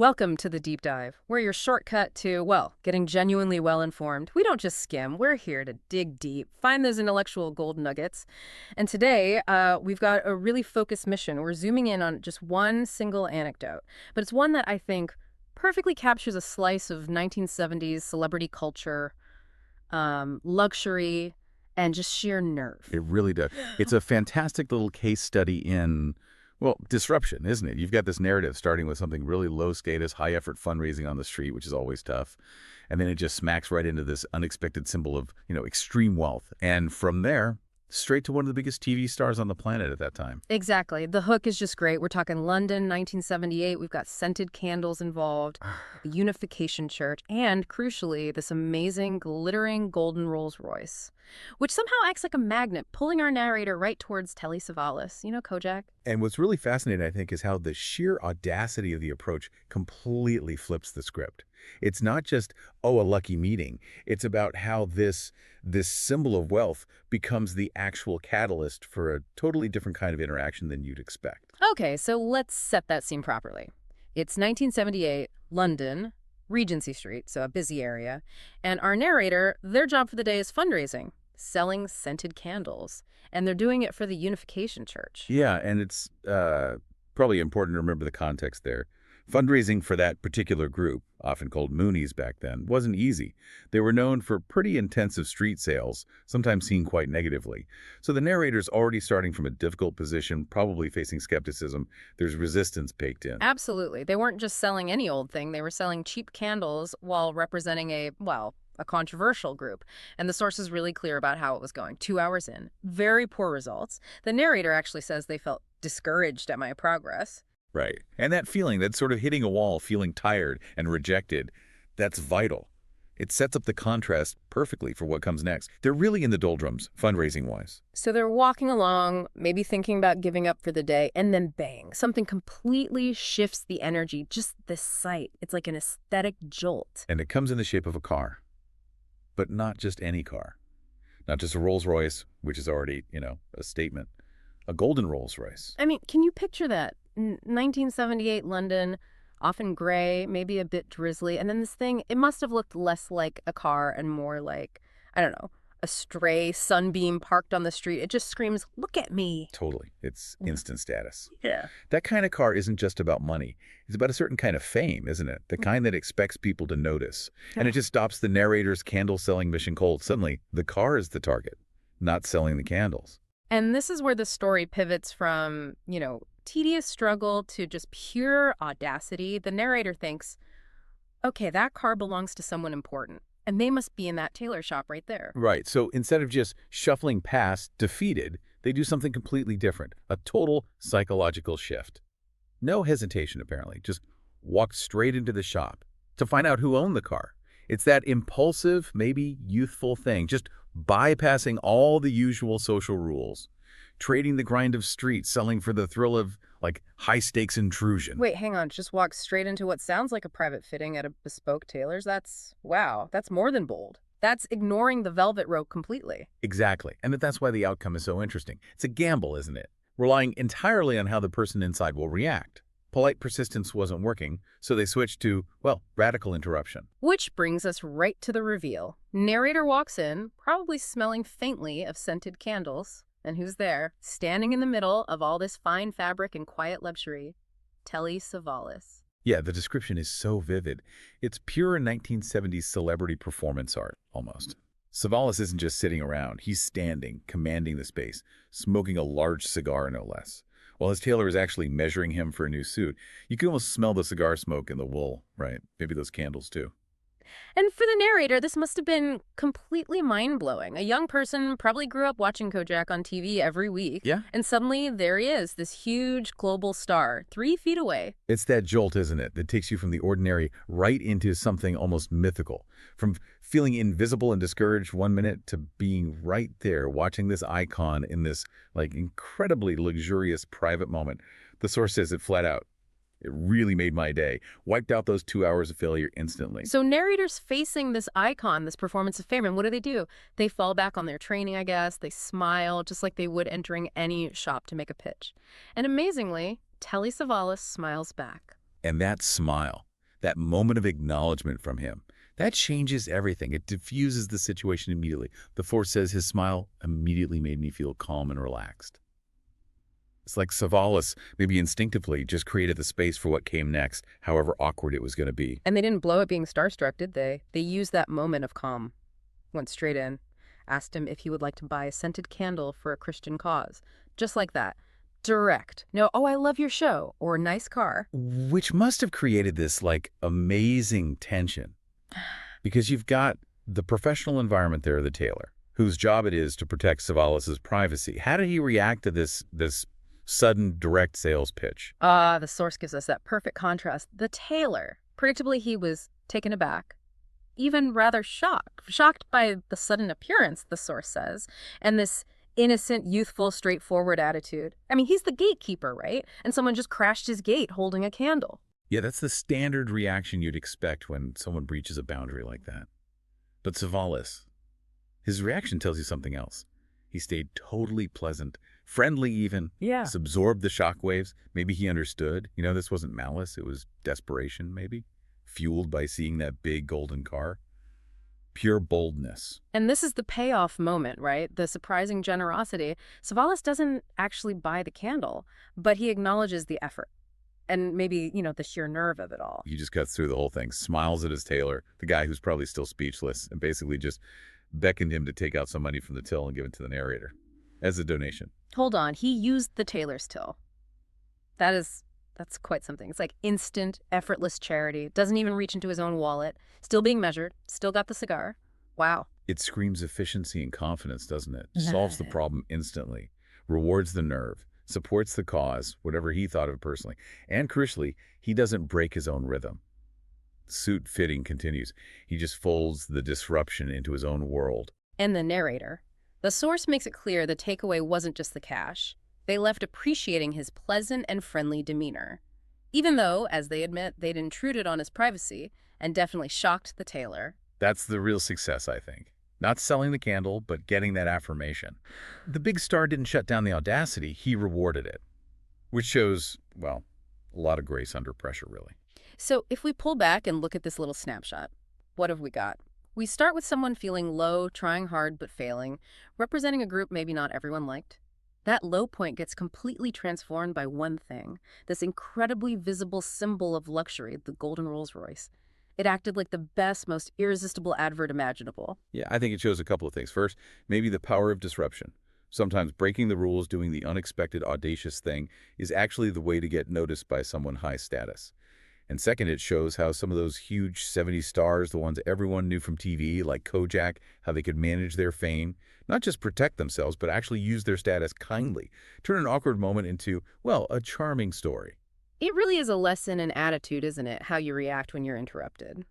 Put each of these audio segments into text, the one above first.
Welcome to The Deep Dive. We're your shortcut to, well, getting genuinely well-informed. We don't just skim. We're here to dig deep, find those intellectual gold nuggets. And today, we've got a really focused mission. We're zooming in on just one single anecdote, but it's one that I think perfectly captures a slice of 1970s celebrity culture, luxury, and just sheer nerve. It really does. It's a fantastic little case study in, well, disruption, isn't it? You've got this narrative starting with something really low status, high effort fundraising on the street, which is always tough. And then it just smacks right into this unexpected symbol of, extreme wealth. And from there, straight to one of the biggest TV stars on the planet at that time. Exactly. The hook is just great. We're talking London, 1978. We've got scented candles involved, the Unification Church, and, crucially, this amazing, glittering golden Rolls Royce, which somehow acts like a magnet, pulling our narrator right towards Telly Savalas. You know, Kojak? And what's really fascinating, I think, is how the sheer audacity of the approach completely flips the script. It's not just, oh, a lucky meeting. It's about how this symbol of wealth becomes the actual catalyst for a totally different kind of interaction than you'd expect. Okay, so let's set that scene properly. It's 1978, London, Regency Street, so a busy area, and our narrator, their job for the day is fundraising, selling scented candles, and they're doing it for the Unification Church. Yeah, and it's probably important to remember the context there. Fundraising for that particular group, often called Moonies back then, wasn't easy. They were known for pretty intensive street sales, sometimes seen quite negatively. So the narrator's already starting from a difficult position, probably facing skepticism. There's resistance baked in. Absolutely. They weren't just selling any old thing. They were selling cheap candles while representing a controversial group. And the source is really clear about how it was going. 2 hours in, very poor results. The narrator actually says they felt discouraged at my progress. Right. And that feeling, that sort of hitting a wall, feeling tired and rejected, that's vital. It sets up the contrast perfectly for what comes next. They're really in the doldrums, fundraising-wise. So they're walking along, maybe thinking about giving up for the day, and then bang, something completely shifts the energy. Just this sight. It's like an aesthetic jolt. And it comes in the shape of a car. But not just any car. Not just a Rolls Royce, which is already, a statement. A golden Rolls Royce. I mean, can you picture that? 1978 London, often gray, maybe a bit drizzly. And then this thing, it must have looked less like a car and more like, I don't know, a stray sunbeam parked on the street. It just screams, look at me. Totally. It's instant status. Yeah. That kind of car isn't just about money. It's about a certain kind of fame, isn't it? The kind that expects people to notice. And it just stops the narrator's candle-selling mission cold. Suddenly, the car is the target, not selling the candles. And this is where the story pivots from, tedious struggle to just pure audacity. The narrator thinks, okay, that car belongs to someone important, and they must be in that tailor shop right there. Right. So instead of just shuffling past, defeated, they do something completely different. A total psychological shift. No hesitation, apparently. Just walk straight into the shop to find out who owned the car. It's that impulsive, maybe youthful thing, just bypassing all the usual social rules. Trading the grind of street, selling for the thrill of, high-stakes intrusion. Wait, hang on. Just walk straight into what sounds like a private fitting at a bespoke tailor's? Wow, that's more than bold. That's ignoring the velvet rope completely. Exactly. And that's why the outcome is so interesting. It's a gamble, isn't it? Relying entirely on how the person inside will react. Polite persistence wasn't working, so they switched to, radical interruption. Which brings us right to the reveal. Narrator walks in, probably smelling faintly of scented candles. And who's there, standing in the middle of all this fine fabric and quiet luxury? Telly Savalas. Yeah, the description is so vivid. It's pure 1970s celebrity performance art, almost. Savalas isn't just sitting around. He's standing, commanding the space, smoking a large cigar, no less. While his tailor is actually measuring him for a new suit. You can almost smell the cigar smoke in the wool, right? Maybe those candles, too. And for the narrator, this must have been completely mind-blowing. A young person probably grew up watching Kojak on TV every week. Yeah. And suddenly, there he is, this huge global star, 3 feet away. It's that jolt, isn't it, that takes you from the ordinary right into something almost mythical. From feeling invisible and discouraged one minute to being right there, watching this icon in this, incredibly luxurious private moment. The source says it flat out. It really made my day. Wiped out those 2 hours of failure instantly. So narrators facing this icon, this performance of fame, and what do? They fall back on their training, I guess. They smile, just like they would entering any shop to make a pitch. And amazingly, Telly Savalas smiles back. And that smile, That moment of acknowledgement from him, that changes everything. It diffuses the situation immediately. The force says his smile immediately made me feel calm and relaxed. It's like Savalas, maybe instinctively, just created the space for what came next, however awkward it was going to be. And they didn't blow it being starstruck, did they? They used that moment of calm. Went straight in. Asked him if he would like to buy a scented candle for a Christian cause. Just like that. Direct. No, oh, I love your show. Or nice car. Which must have created this, like, amazing tension. Because you've got the professional environment there, the tailor, whose job it is to protect Savalas's privacy. How did he react to this sudden direct sales pitch? The source gives us that perfect contrast. The tailor. Predictably, he was taken aback. Even rather shocked. Shocked by the sudden appearance, the source says, and this innocent, youthful, straightforward attitude. I mean, he's the gatekeeper, right? And someone just crashed his gate holding a candle. Yeah, that's the standard reaction you'd expect when someone breaches a boundary like that. But Savalas, his reaction tells you something else. He stayed totally pleasant, friendly even. Yeah. Just absorbed the shockwaves. Maybe he understood. This wasn't malice. It was desperation, maybe. Fueled by seeing that big golden car. Pure boldness. And this is the payoff moment, right? The surprising generosity. Savalas doesn't actually buy the candle, but he acknowledges the effort. And maybe, the sheer nerve of it all. He just cuts through the whole thing, smiles at his tailor, the guy who's probably still speechless, and basically just beckoned him to take out some money from the till and give it to the narrator as a donation. Hold on, he used the tailor's till. That's quite something. It's like instant, effortless charity. Doesn't even reach into his own wallet. Still being measured. Still got the cigar. Wow. It screams efficiency and confidence, doesn't it? Solves the problem instantly. Rewards the nerve. Supports the cause, whatever he thought of personally. And crucially, he doesn't break his own rhythm. Suit fitting continues. He just folds the disruption into his own world. And the narrator. The source makes it clear the takeaway wasn't just the cash. They left appreciating his pleasant and friendly demeanor. Even though, as they admit, they'd intruded on his privacy and definitely shocked the tailor. That's the real success, I think. Not selling the candle, but getting that affirmation. The big star didn't shut down the audacity, he rewarded it. Which shows, well, a lot of grace under pressure, really. So if we pull back and look at this little snapshot, what have we got? We start with someone feeling low, trying hard but failing, representing a group maybe not everyone liked. That low point gets completely transformed by one thing, this incredibly visible symbol of luxury, the golden Rolls Royce. It acted like the best, most irresistible advert imaginable. Yeah, I think it shows a couple of things. First, maybe the power of disruption. Sometimes breaking the rules, doing the unexpected, audacious thing is actually the way to get noticed by someone high status. And second, it shows how some of those huge 70s stars, the ones everyone knew from TV, like Kojak, how they could manage their fame, not just protect themselves, but actually use their status kindly, turn an awkward moment into, well, a charming story. It really is a lesson in attitude, isn't it? How you react when you're interrupted.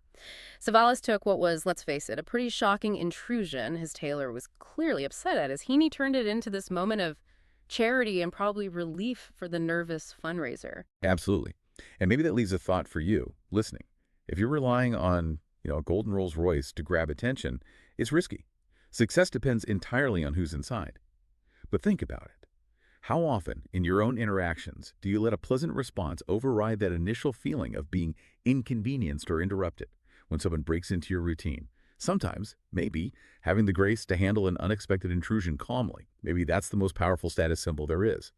Savalas took what was, let's face it, a pretty shocking intrusion his tailor was clearly upset at, as he turned it into this moment of charity and probably relief for the nervous fundraiser. Absolutely. And maybe that leaves a thought for you, listening. If you're relying on, a golden Rolls Royce to grab attention, it's risky. Success depends entirely on who's inside. But think about it. How often, in your own interactions, do you let a pleasant response override that initial feeling of being inconvenienced or interrupted when someone breaks into your routine? Sometimes, maybe, having the grace to handle an unexpected intrusion calmly. Maybe that's the most powerful status symbol there is.